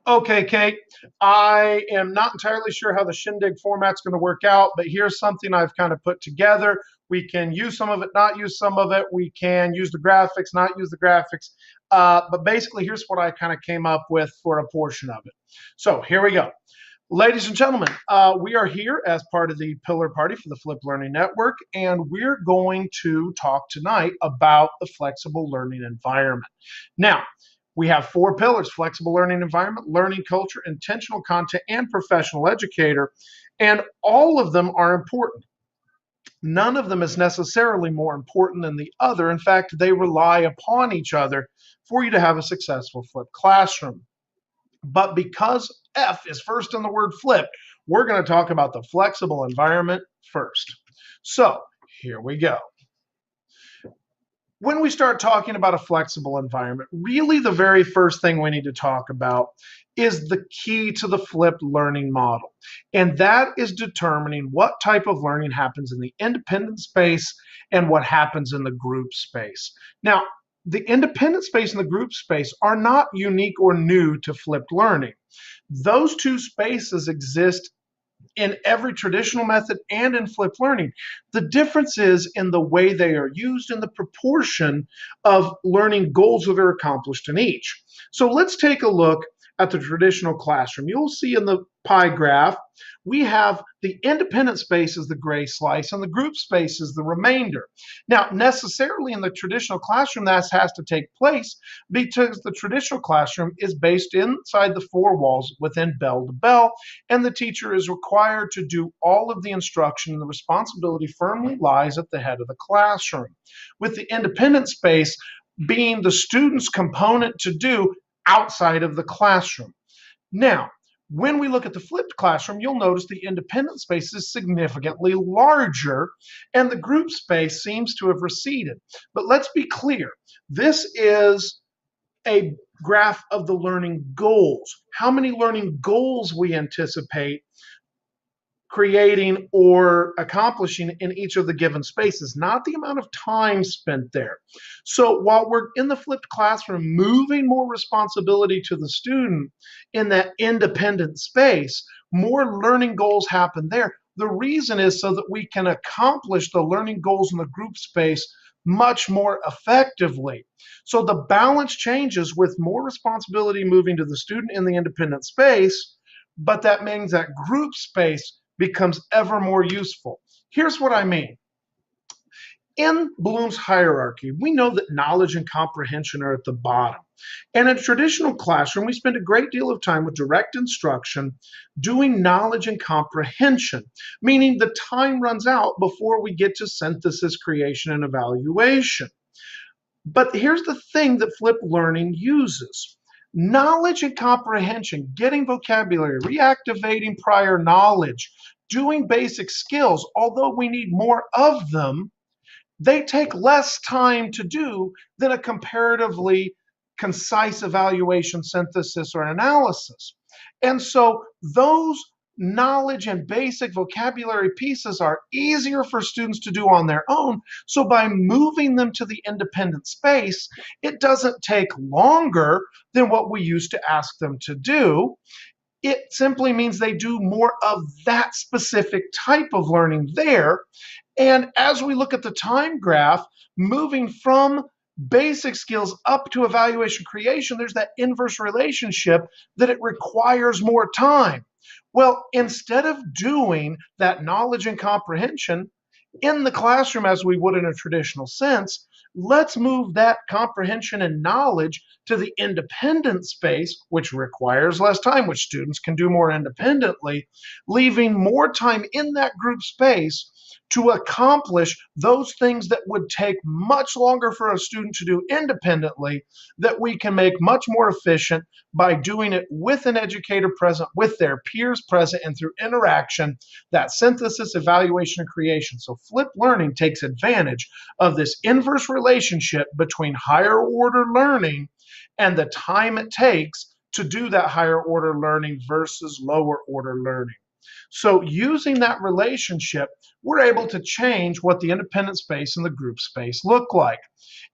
Okay, Kate, I am not entirely sure how the Shindig format's going to work out, but here's something I've kind of put together. We can use some of it, not use some of it. We can use the graphics, not use the graphics. But basically, here's what I kind of came up with for a portion of it. So here we go. Ladies and gentlemen, we are here as part of the Pillar Party for the Flip Learning Network, and we're going to talk tonight about the flexible learning environment. Now, we have four pillars: flexible learning environment, learning culture, intentional content, and professional educator, and all of them are important. None of them is necessarily more important than the other. In fact, they rely upon each other for you to have a successful flipped classroom. But because F is first in the word flip, we're going to talk about the flexible environment first. So here we go. When we start talking about a flexible environment, really the very first thing we need to talk about is the key to the flipped learning model. And that is determining what type of learning happens in the independent space and what happens in the group space. Now, the independent space and the group space are not unique or new to flipped learning. Those two spaces exist in every traditional method and in flipped learning. The difference is in the way they are used and the proportion of learning goals that are accomplished in each. So let's take a look at the traditional classroom. You'll see in the pie graph, we have the independent space is the gray slice and the group space is the remainder. Now, necessarily in the traditional classroom, that has to take place because the traditional classroom is based inside the four walls within bell to bell, and the teacher is required to do all of the instruction, and the responsibility firmly lies at the head of the classroom, with the independent space being the student's component to do outside of the classroom. Now, when we look at the flipped classroom, you'll notice the independent space is significantly larger and the group space seems to have receded. But let's be clear, this is a graph of the learning goals. How many learning goals we anticipate creating or accomplishing in each of the given spaces, not the amount of time spent there. So while we're in the flipped classroom, moving more responsibility to the student in that independent space, more learning goals happen there. The reason is so that we can accomplish the learning goals in the group space much more effectively. So the balance changes with more responsibility moving to the student in the independent space, but that means that group space becomes ever more useful. Here's what I mean. In Bloom's hierarchy, we know that knowledge and comprehension are at the bottom. And in a traditional classroom, we spend a great deal of time with direct instruction doing knowledge and comprehension, meaning the time runs out before we get to synthesis, creation, and evaluation. But here's the thing that flipped learning uses. Knowledge and comprehension, getting vocabulary, reactivating prior knowledge, doing basic skills, although we need more of them, they take less time to do than a comparatively concise evaluation, synthesis, or analysis. And so those knowledge and basic vocabulary pieces are easier for students to do on their own. So by moving them to the independent space, it doesn't take longer than what we used to ask them to do. It simply means they do more of that specific type of learning there. And as we look at the time graph, moving from basic skills up to evaluation creation, there's that inverse relationship that it requires more time. Well, instead of doing that knowledge and comprehension in the classroom as we would in a traditional sense, let's move that comprehension and knowledge to the independent space, which requires less time, which students can do more independently, leaving more time in that group space to accomplish those things that would take much longer for a student to do independently, that we can make much more efficient by doing it with an educator present, with their peers present, and through interaction, that synthesis, evaluation, and creation. So flipped learning takes advantage of this inverse relationship between higher order learning and the time it takes to do that higher order learning versus lower order learning. So using that relationship, we're able to change what the independent space and the group space look like.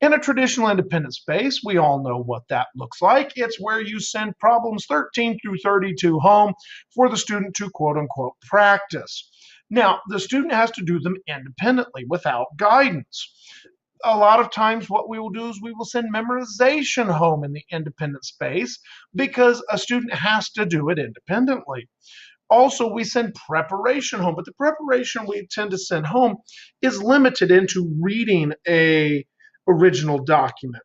In a traditional independent space, we all know what that looks like. It's where you send problems 13 through 32 home for the student to quote unquote practice. Now, the student has to do them independently without guidance. A lot of times what we will do is we will send memorization home in the independent space because a student has to do it independently. Also, we send preparation home, but the preparation we tend to send home is limited into reading a original document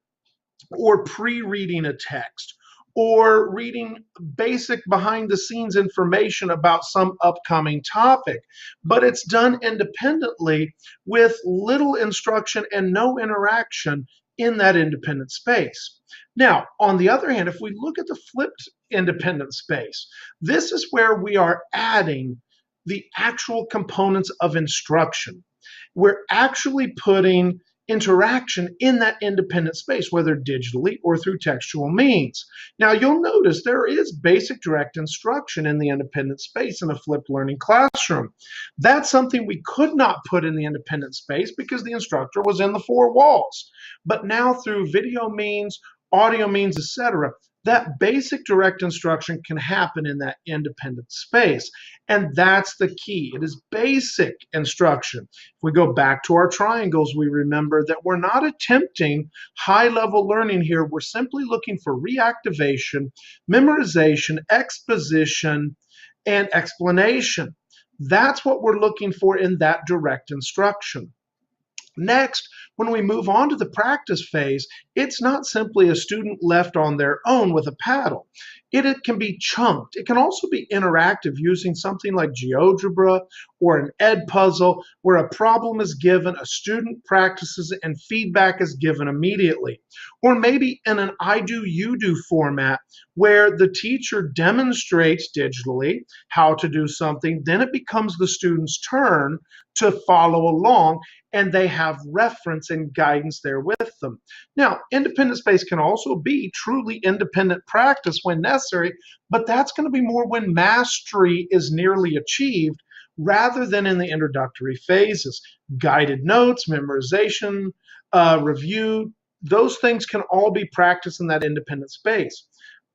or pre-reading a text or reading basic behind the scenes information about some upcoming topic. But it's done independently with little instruction and no interaction in that independent space. Now, on the other hand, if we look at the flipped independent space, this is where we are adding the actual components of instruction. We're actually putting interaction in that independent space, whether digitally or through textual means. Now, you'll notice there is basic direct instruction in the independent space in a flipped learning classroom. That's something we could not put in the independent space because the instructor was in the four walls. But now through video means, audio means, etc., that basic direct instruction can happen in that independent space. And that's the key. It is basic instruction. If we go back to our triangles, we remember that we're not attempting high-level learning here. We're simply looking for reactivation, memorization, exposition, and explanation. That's what we're looking for in that direct instruction. Next, when we move on to the practice phase, it's not simply a student left on their own with a paddle. It can be chunked. It can also be interactive using something like GeoGebra or an ed puzzle where a problem is given, a student practices, and feedback is given immediately. Or maybe in an I do, you do format where the teacher demonstrates digitally how to do something, then it becomes the student's turn to follow along, and they have reference and guidance there with them. Now, independent space can also be truly independent practice when necessary, but that's going to be more when mastery is nearly achieved rather than in the introductory phases. Guided notes, memorization, review, those things can all be practiced in that independent space.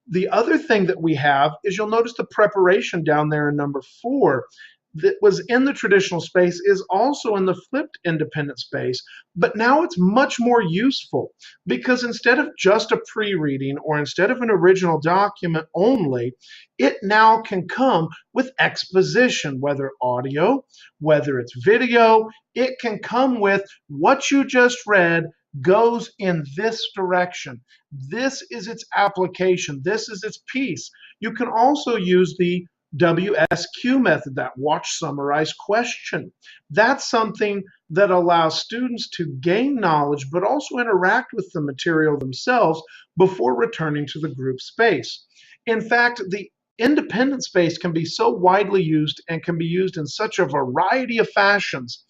The other thing that we have is you'll notice the preparation down there in number 4 that was in the traditional space is also in the flipped independent space, but now it's much more useful because instead of just a pre-reading or instead of an original document only, it now can come with exposition, whether audio, whether it's video, it can come with what you just read goes in this direction. This is its application. This is its piece. You can also use the WSQ method, that watch, summarize, question. That's something that allows students to gain knowledge but also interact with the material themselves before returning to the group space. In fact, the independent space can be so widely used and can be used in such a variety of fashions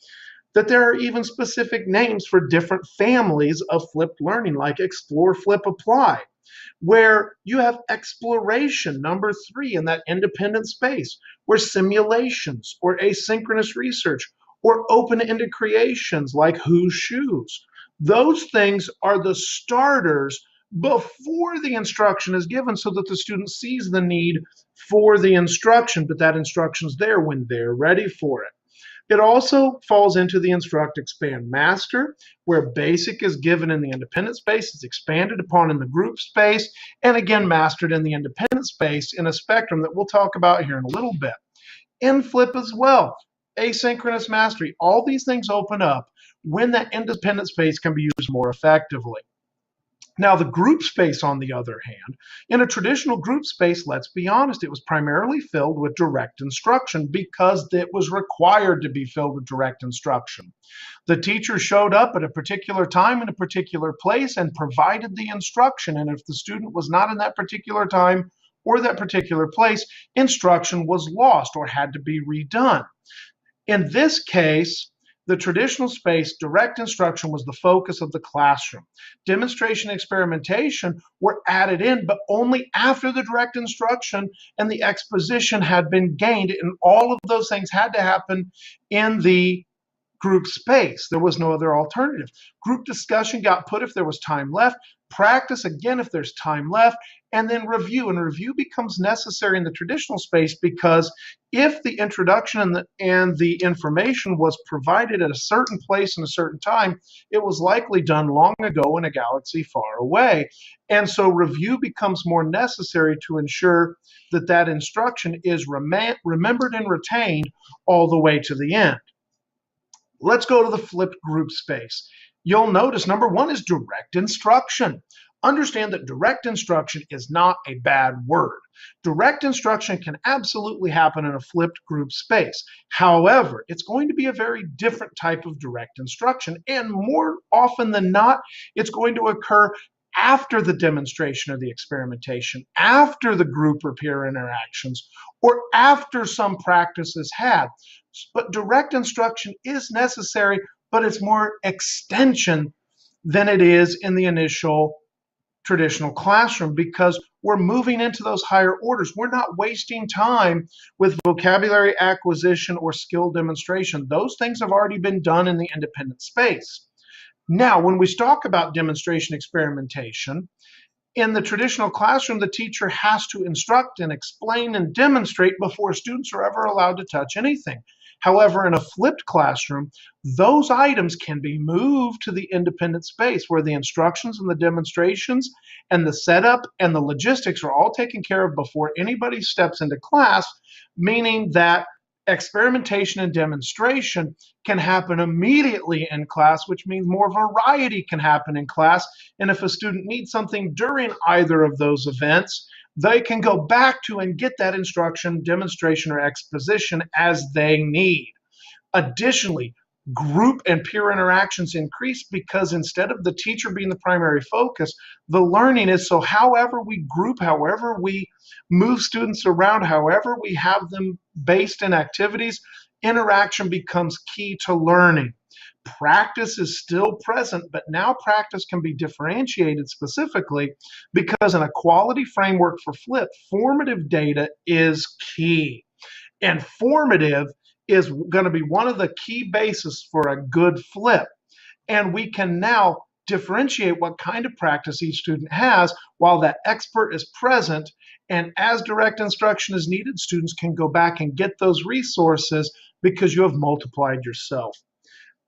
that there are even specific names for different families of flipped learning, like explore, flip, apply, where you have exploration, number 3, in that independent space, where simulations or asynchronous research or open-ended creations like whose shoes, those things are the starters before the instruction is given so that the student sees the need for the instruction, but that instruction is there when they're ready for it. It also falls into the instruct, expand, master, where basic is given in the independent space, it's expanded upon in the group space, and again mastered in the independent space in a spectrum that we'll talk about here in a little bit. In flip as well, asynchronous mastery, all these things open up when that independent space can be used more effectively. Now, the group space, on the other hand, in a traditional group space, let's be honest, it was primarily filled with direct instruction because it was required to be filled with direct instruction. The teacher showed up at a particular time in a particular place and provided the instruction, and if the student was not in that particular time or that particular place, instruction was lost or had to be redone. In this case, The traditional space, direct instruction was the focus of the classroom. Demonstration and experimentation were added in, but only after the direct instruction and the exposition had been gained, and all of those things had to happen in the group space. There was no other alternative. Group discussion got put if there was time left, practice again if there's time left, and then review. And review becomes necessary in the traditional space because if the introduction and the information was provided at a certain place and a certain time, it was likely done long ago in a galaxy far away. And so review becomes more necessary to ensure that that instruction is remembered and retained all the way to the end. Let's go to the flipped group space. You'll notice number one is direct instruction. Understand that direct instruction is not a bad word. Direct instruction can absolutely happen in a flipped group space. However, it's going to be a very different type of direct instruction, and more often than not, it's going to occur after the demonstration or the experimentation, after the group or peer interactions, or after some practice is had. But direct instruction is necessary, but it's more extension than it is in the initial traditional classroom because we're moving into those higher orders. We're not wasting time with vocabulary acquisition or skill demonstration. Those things have already been done in the independent space. Now, when we talk about demonstration experimentation, in the traditional classroom, the teacher has to instruct and explain and demonstrate before students are ever allowed to touch anything. However, in a flipped classroom, those items can be moved to the independent space where the instructions and the demonstrations and the setup and the logistics are all taken care of before anybody steps into class, meaning that experimentation and demonstration can happen immediately in class, which means more variety can happen in class. And if a student needs something during either of those events, they can go back to and get that instruction, demonstration, or exposition as they need. Additionally, group and peer interactions increase because instead of the teacher being the primary focus, the learning is. So however we group, however we move students around, however we have them based in activities, interaction becomes key to learning. Practice is still present, but now practice can be differentiated specifically because in a quality framework for flip, formative data is key. And formative is going to be one of the key bases for a good flip. And we can now differentiate what kind of practice each student has while that expert is present. And as direct instruction is needed, students can go back and get those resources because you have multiplied yourself.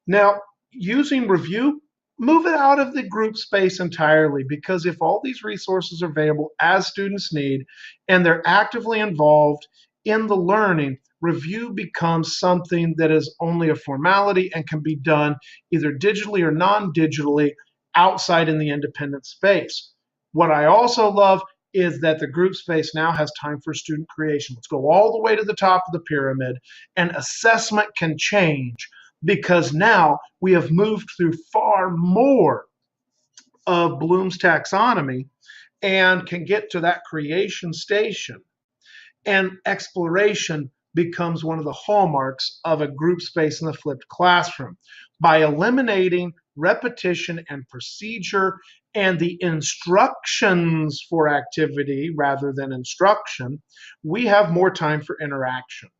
Now, using review, move it out of the group space entirely because if all these resources are available as students need and they're actively involved in the learning, review becomes something that is only a formality and can be done either digitally or non-digitally outside in the independent space. What I also love is that the group space now has time for student creation. Let's go all the way to the top of the pyramid, and assessment can change because now we have moved through far more of Bloom's taxonomy and can get to that creation station. And exploration becomes one of the hallmarks of a group space in the flipped classroom. By eliminating repetition and procedure and the instructions for activity rather than instruction, we have more time for interaction.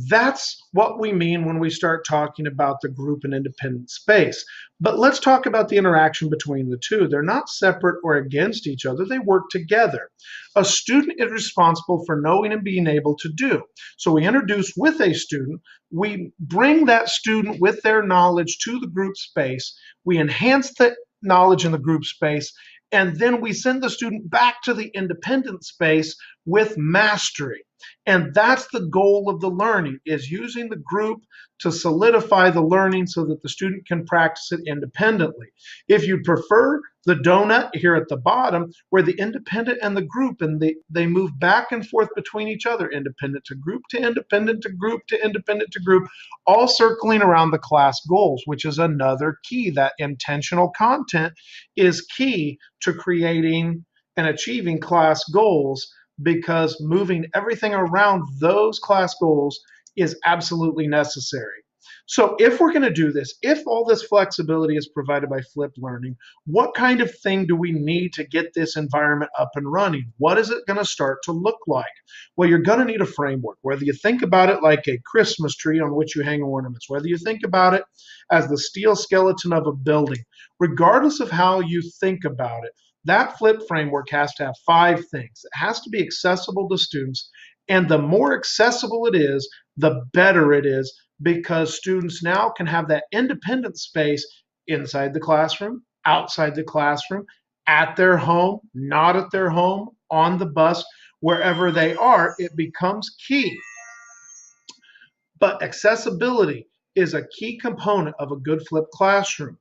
That's what we mean when we start talking about the group and independent space. But let's talk about the interaction between the two. They're not separate or against each other. They work together. A student is responsible for knowing and being able to do. So we introduce with a student. We bring that student with their knowledge to the group space. We enhance the knowledge in the group space. And then we send the student back to the independent space with mastery. And that's the goal of the learning, is using the group to solidify the learning so that the student can practice it independently. If you prefer the donut here at the bottom, where the independent and the group, and they move back and forth between each other, independent to group to independent to group to independent to group, all circling around the class goals, which is another key. That intentional content is key to creating and achieving class goals, because moving everything around those class goals is absolutely necessary. So if we're going to do this, if all this flexibility is provided by flipped learning, what kind of thing do we need to get this environment up and running? What is it going to start to look like? Well, you're going to need a framework, whether you think about it like a Christmas tree on which you hang ornaments, whether you think about it as the steel skeleton of a building, regardless of how you think about it, that flipped framework has to have 5 things. It has to be accessible to students, and the more accessible it is, the better it is, because students now can have that independent space inside the classroom, outside the classroom, at their home, not at their home, on the bus, wherever they are. It becomes key. But accessibility is a key component of a good flipped classroom.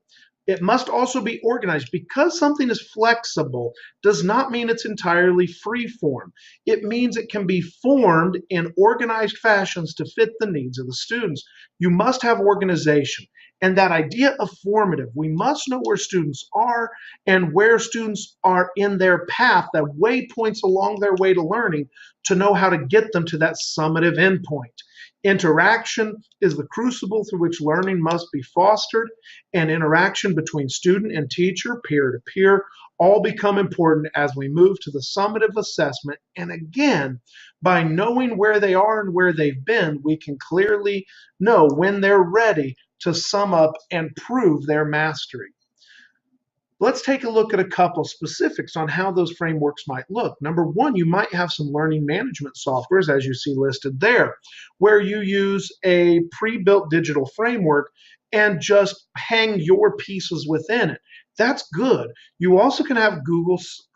It must also be organized. Because something is flexible does not mean it's entirely free form. It means it can be formed in organized fashions to fit the needs of the students. You must have organization. And that idea of formative, we must know where students are and where students are in their path, that waypoints along their way to learning, to know how to get them to that summative endpoint. Interaction is the crucible through which learning must be fostered, and interaction between student and teacher, peer to peer, all become important as we move to the summative assessment. And again, by knowing where they are and where they've been, we can clearly know when they're ready to sum up and prove their mastery. Let's take a look at a couple specifics on how those frameworks might look. Number one, you might have some learning management softwares, as you see listed there, where you use a pre-built digital framework and just hang your pieces within it. That's good. You also can have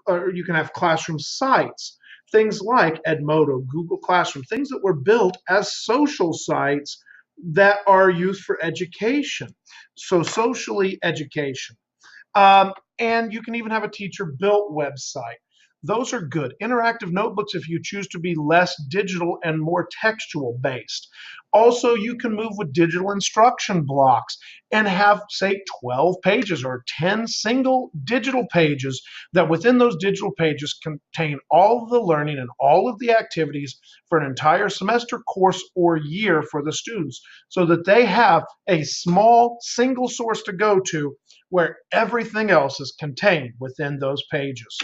or you can have classroom sites, things like Edmodo, Google Classroom, things that were built as social sites that are used for education. So socially education. And you can even have a teacher-built website. Those are good. Interactive notebooks if you choose to be less digital and more textual based. Also, you can move with digital instruction blocks and have, say, 12 pages or 10 single digital pages that within those digital pages contain all of the learning and all of the activities for an entire semester, course, or year for the students, so that they have a small single source to go to where everything else is contained within those pages.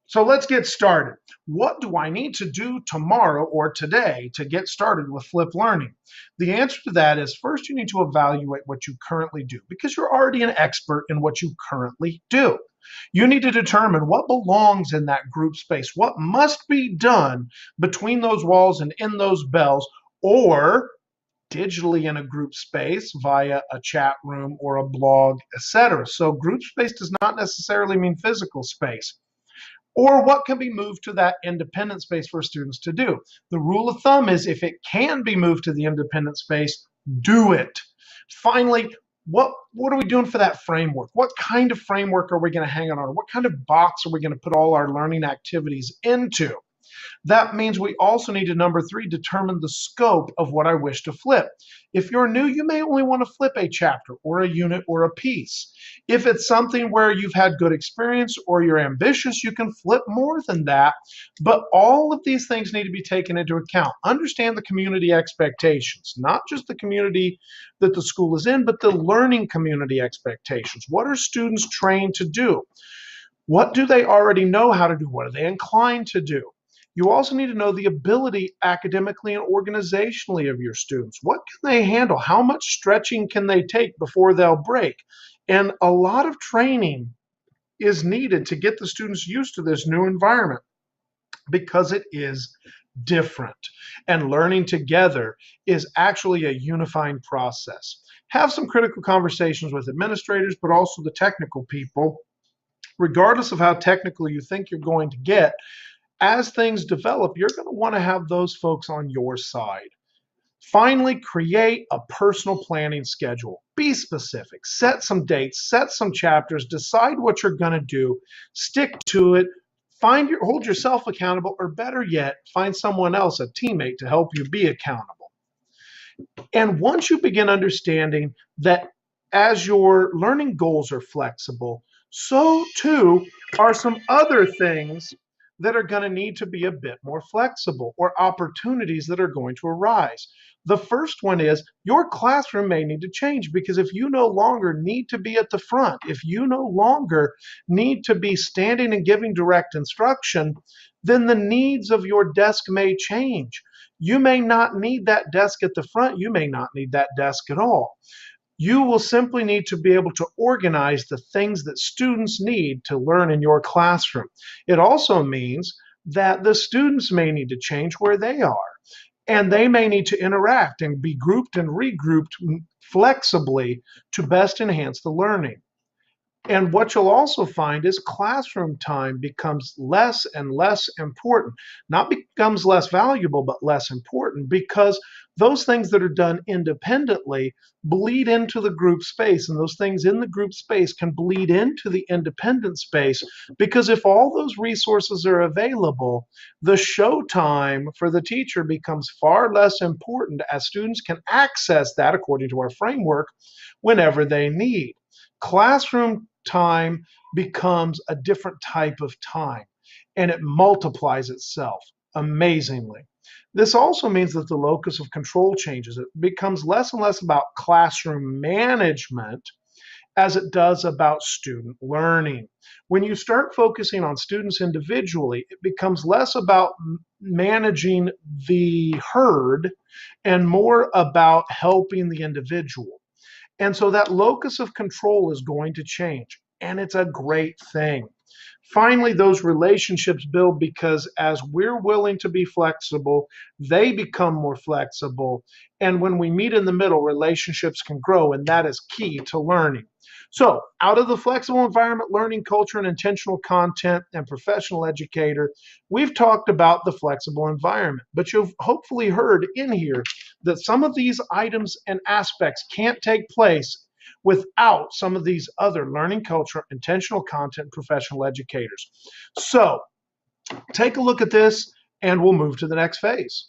So let's get started. What do I need to do tomorrow or today to get started with flipped learning? The answer to that is, first you need to evaluate what you currently do, because you're already an expert in what you currently do. You need to determine what belongs in that group space, what must be done between those walls and in those bells, or digitally in a group space via a chat room or a blog, etc. So group space does not necessarily mean physical space. Or what can be moved to that independent space for students to do. The rule of thumb is, if it can be moved to the independent space, do it. Finally, what are we doing for that framework? What kind of framework are we going to hang on? What kind of box are we going to put all our learning activities into? That means we also need to, number 3, determine the scope of what I wish to flip. If you're new, you may only want to flip a chapter or a unit or a piece. If it's something where you've had good experience or you're ambitious, you can flip more than that. But all of these things need to be taken into account. Understand the community expectations, not just the community that the school is in, but the learning community expectations. What are students trained to do? What do they already know how to do? What are they inclined to do? You also need to know the ability academically and organizationally of your students. What can they handle? How much stretching can they take before they'll break? And a lot of training is needed to get the students used to this new environment, because it is different. And learning together is actually a unifying process. Have some critical conversations with administrators, but also the technical people. Regardless of how technical you think you're going to get, as things develop, you're going to want to have those folks on your side. Finally, create a personal planning schedule. Be specific. Set some dates, set some chapters, decide what you're going to do, stick to it, hold yourself accountable, or better yet, find someone else, a teammate, to help you be accountable. And once you begin understanding that as your learning goals are flexible, so too are some other things that are going to need to be a bit more flexible, or opportunities that are going to arise. The first one is your classroom may need to change, because if you no longer need to be at the front, if you no longer need to be standing and giving direct instruction, then the needs of your desk may change. You may not need that desk at the front. You may not need that desk at all. You will simply need to be able to organize the things that students need to learn in your classroom. It also means that the students may need to change where they are, and they may need to interact and be grouped and regrouped flexibly to best enhance the learning. And what you'll also find is classroom time becomes less and less important. Not becomes less valuable, but less important, because those things that are done independently bleed into the group space, and those things in the group space can bleed into the independent space, because if all those resources are available, the show time for the teacher becomes far less important, as students can access that, according to our framework, whenever they need. Classroom time becomes a different type of time, and it multiplies itself amazingly. This also means that the locus of control changes. It becomes less and less about classroom management as it does about student learning. When you start focusing on students individually, it becomes less about managing the herd and more about helping the individual. And so that locus of control is going to change, and it's a great thing. Finally, those relationships build, because as we're willing to be flexible, they become more flexible. And when we meet in the middle, relationships can grow, and that is key to learning. So, out of the flexible environment, learning culture, and intentional content, and professional educator, we've talked about the flexible environment. But you've hopefully heard in here that some of these items and aspects can't take place without some of these other learning culture, intentional content, professional educators. So take a look at this, and we'll move to the next phase.